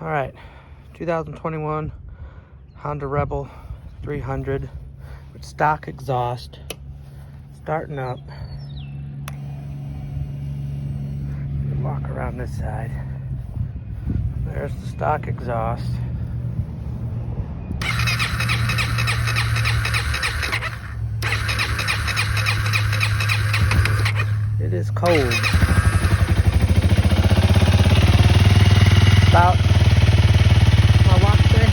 All right, 2021 Honda Rebel 300 with stock exhaust, starting up. Walk around this side. There's the stock exhaust. It is cold. About, I want to say,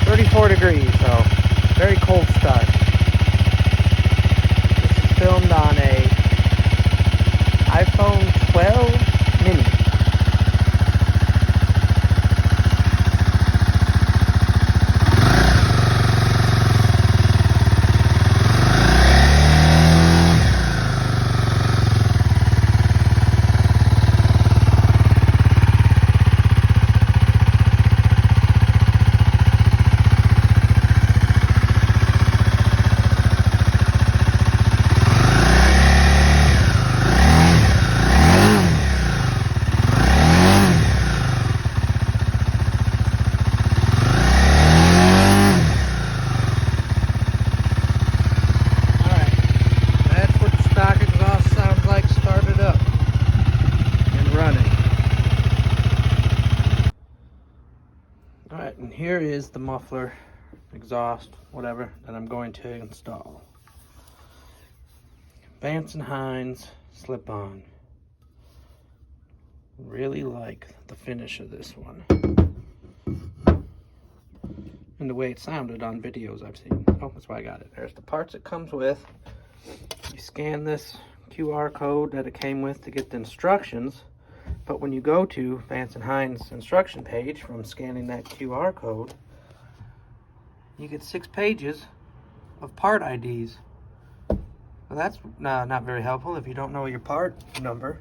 34 degrees, so very cold start. This is filmed on a iPhone 12 mini. Alright, and here is the muffler, exhaust, whatever, that I'm going to install. Vance Hines slip-on. Really like the finish of this one. And the way it sounded on videos I've seen. Oh, that's why I got it. There's the parts it comes with. You scan this QR code that it came with to get the instructions. But when you go to Vance Hines' instruction page from scanning that QR code, you get 6 pages of part IDs. Well, that's not very helpful if you don't know your part number.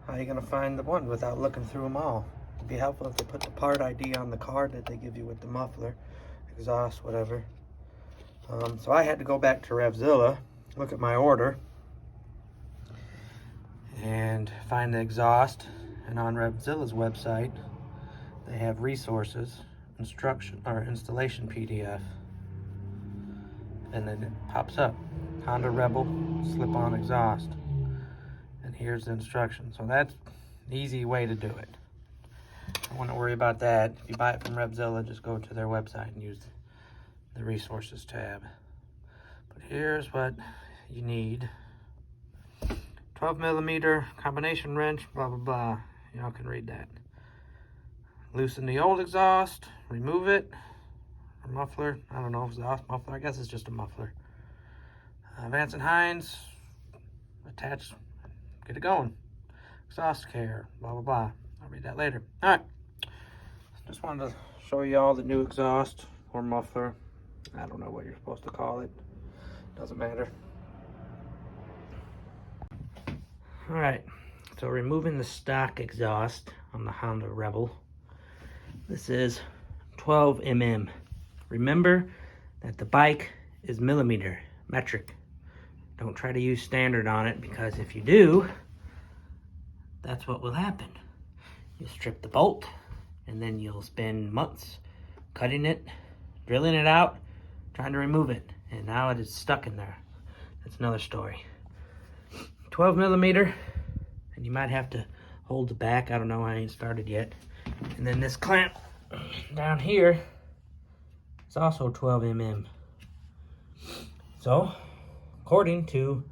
How are you going to find the one without looking through them all? It'd be helpful if they put the part ID on the card that they give you with the muffler, exhaust, whatever. So I had to go back to Revzilla, look at my order, and find the exhaust. And on Revzilla's website they have resources, instruction, or installation PDF, and then it pops up Honda Rebel slip-on exhaust, and here's the instructions. So that's the easy way to do it. I don't want to worry about that. If you buy it from Revzilla, just go to their website and use the resources tab. But here's what you need. 12mm combination wrench, blah, blah, blah. Y'all can read that. Loosen the old exhaust, remove it. Or muffler, I don't know, exhaust, muffler, I guess it's just a muffler. Vance Hines, attach, get it going. Exhaust care, blah, blah, blah. I'll read that later. All right. Just wanted to show you all the new exhaust or muffler. I don't know what you're supposed to call it. Doesn't matter. All right, so removing the stock exhaust on the Honda Rebel. This is 12 mm. Remember that the bike is millimeter, metric. Don't try to use standard on it, because if you do, that's what will happen. You'll strip the bolt, and then you'll spend months cutting it, drilling it out, trying to remove it, and now it is stuck in there. That's another story. 12mm, and you might have to hold the back. I don't know, I ain't started yet. And then this clamp down here is also 12mm. So, according to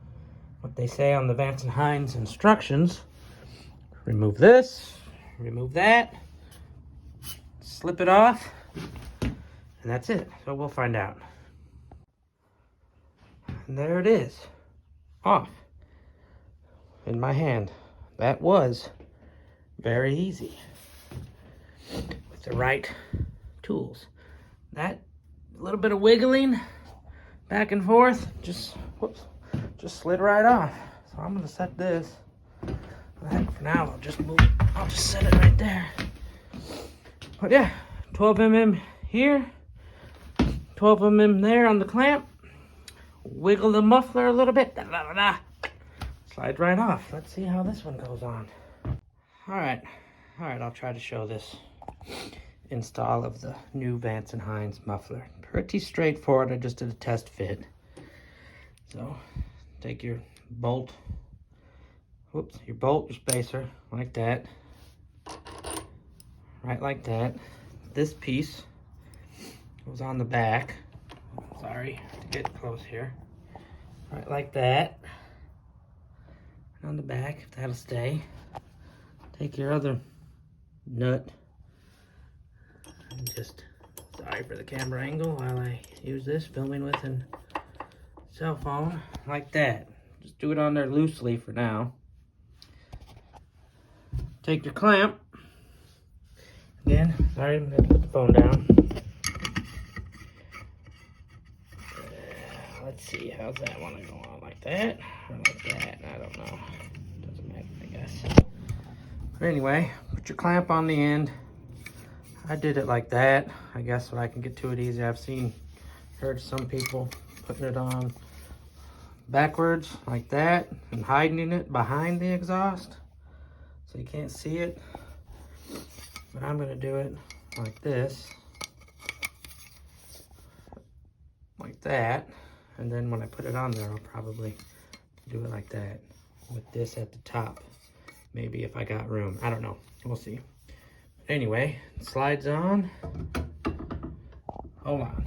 what they say on the Vance Hines instructions, remove this, remove that, slip it off, and that's it. So we'll find out. And there it is, off. In my hand. That was very easy with the right tools. That little bit of wiggling back and forth just slid right off. So I'm gonna set this. For now, I'll just set it right there. But yeah, 12mm here, 12mm there on the clamp. Wiggle the muffler a little bit. Slide right off. Let's see how this one goes on. All right, I'll try to show this. install of the new Vance Hines muffler. Pretty straightforward. I just did a test fit. So take your bolt, your spacer like that, right like that. This piece goes on the back. Sorry, to get close here. Right like that. On the back, that'll stay. Take your other nut and just, sorry for the camera angle while I use this, filming with a cell phone, like that. Just do it on there loosely for now. Take your clamp. Again, sorry, I'm gonna put the phone down. Let's see, how's that one go on? Like that or like that? I don't know. Doesn't matter, I guess. But anyway, put your clamp on the end. I did it like that. I guess so I can get to it easy. I've heard some people putting it on backwards like that and hiding it behind the exhaust so you can't see it. But I'm gonna do it like this, like that. And then when I put it on there, I'll probably do it like that with this at the top. Maybe if I got room. I don't know. We'll see. But anyway, it slides on. Hold on.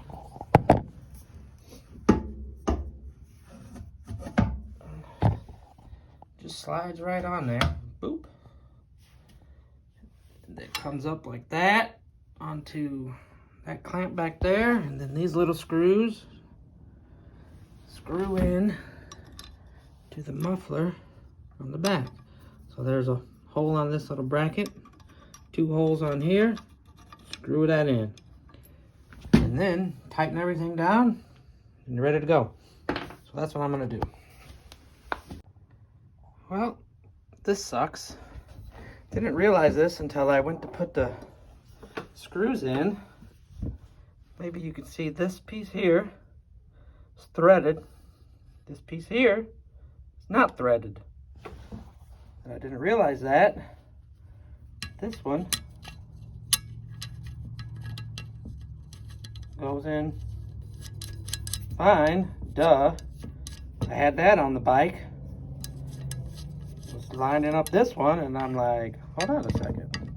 Just slides right on there. Boop. And it comes up like that onto that clamp back there. And then these little screws screw in to the muffler on the back. So there's a hole on this little bracket, 2 holes on here, screw that in, and then tighten everything down and you're ready to go. So that's what I'm gonna do. Well, this sucks. Didn't realize this until I went to put the screws in. Maybe you can see this piece here is threaded. This piece here is not threaded. And I didn't realize that. This one goes in fine, duh. I had that on the bike. Was lining up this one and I'm like, hold on a second.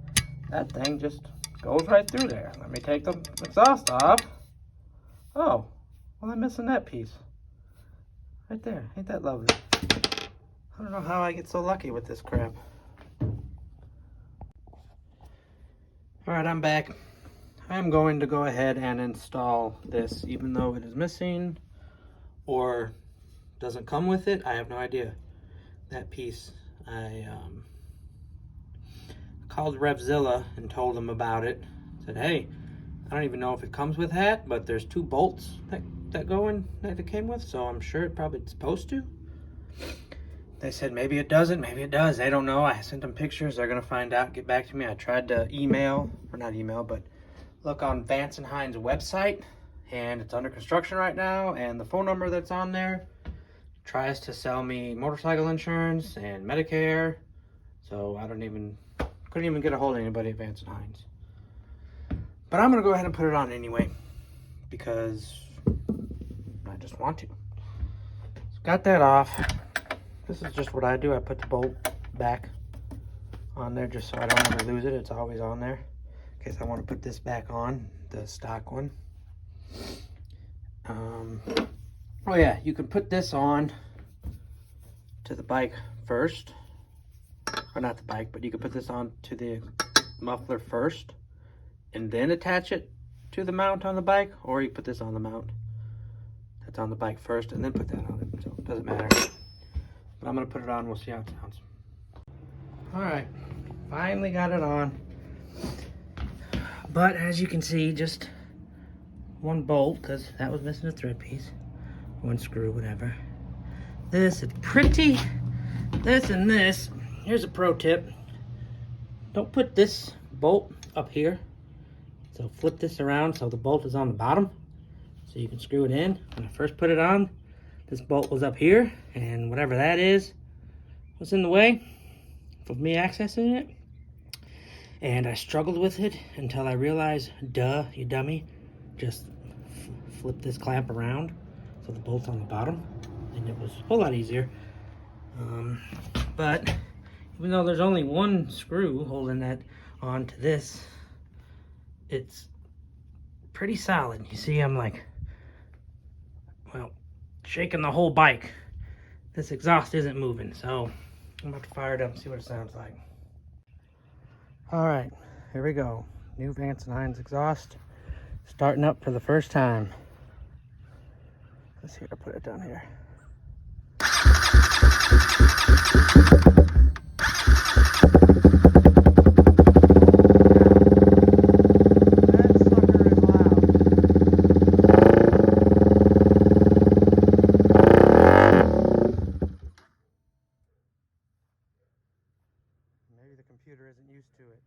That thing just goes right through there. Let me take the exhaust off. Oh, well, I'm missing that piece. Right there. Ain't that lovely? I don't know how I get so lucky with this crap. Alright, I'm back. I'm going to go ahead and install this, even though it is missing or doesn't come with it. I have no idea. That piece, I called Revzilla and told them about it. Said, hey, I don't even know if it comes with that, but there's 2 bolts that go in that it came with, so I'm sure it probably supposed to. They said maybe it doesn't, maybe it does. They don't know. I sent them pictures. They're gonna find out, get back to me. I tried to email, or not email, but look on Vance and Hines' website, and it's under construction right now, and the phone number that's on there tries to sell me motorcycle insurance and Medicare, so I couldn't even get a hold of anybody at Vance and Hines. But I'm gonna go ahead and put it on anyway, because I just want to. So got that off. This is just what I do. I put the bolt back on there just so I don't ever lose it. It's always on there in case I want to put this back on, the stock one. Oh yeah, you can put this on to the bike first. Or not the bike, but you can put this on to the muffler first and then attach it to the mount on the bike, or you put this on the mount that's on the bike first and then put that on it. So it doesn't matter. But I'm gonna put it on, we'll see how it sounds. All right, finally got it on. But as you can see, just 1 bolt, because that was missing a thread piece. 1 screw, whatever. This is pretty, this and this. Here's a pro tip. Don't put this bolt up here. So flip this around so the bolt is on the bottom, so you can screw it in. When I first put it on, this bolt was up here, and whatever that is was in the way of me accessing it. And I struggled with it until I realized, duh, you dummy, just flip this clamp around so the bolt's on the bottom, and it was a whole lot easier. But even though there's only one screw holding that onto this, it's pretty solid. You see, I'm like, well, shaking the whole bike. This exhaust isn't moving, so I'm about to fire it up and see what it sounds like. All right, here we go. New Vance Hines exhaust, starting up for the first time. Let's see if I put it down here. Maybe the computer isn't used to it.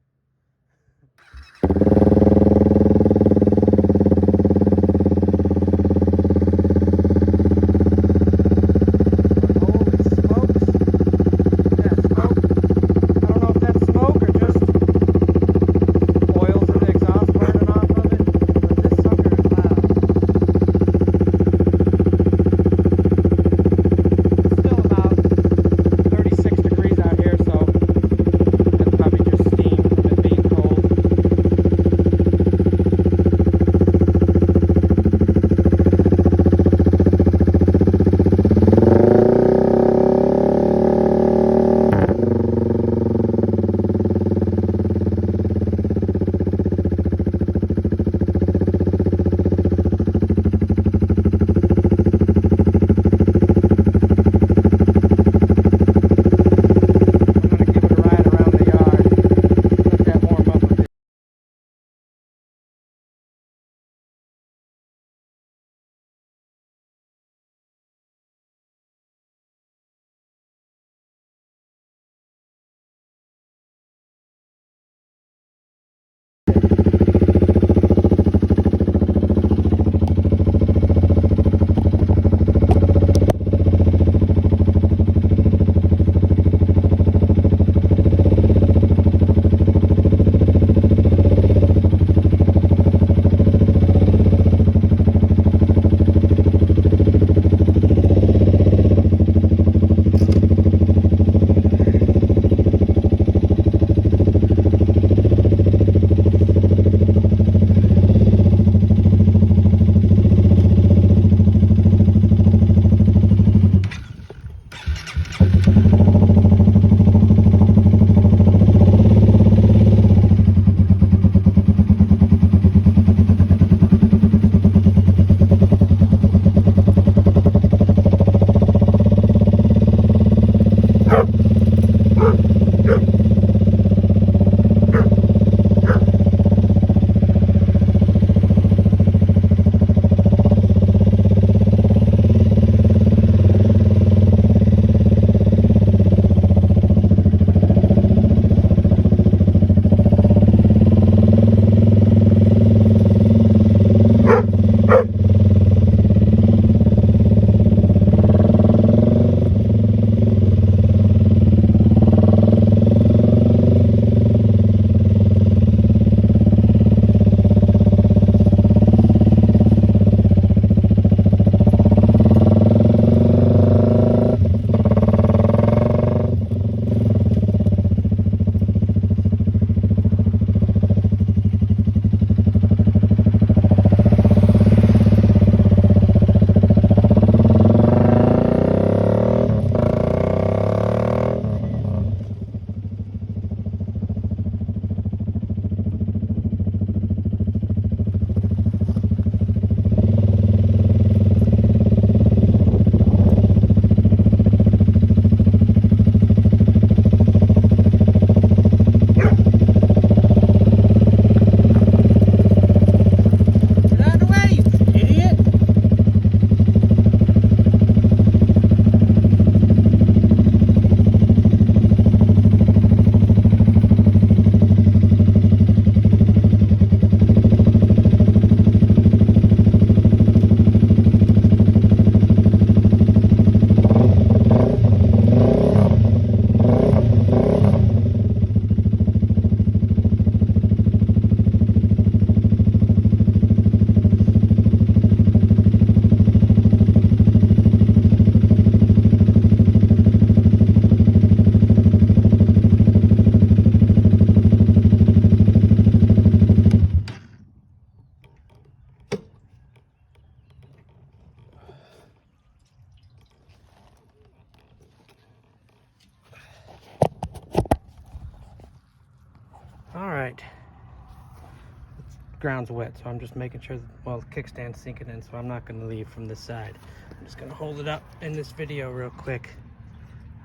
ground's wet, so I'm just making sure that, well, the kickstand's sinking in, so I'm not going to leave from this side. I'm just going to hold it up in this video real quick.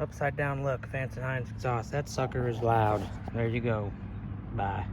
Upside down look, Vance Hines exhaust. That sucker is loud. There you go. Bye.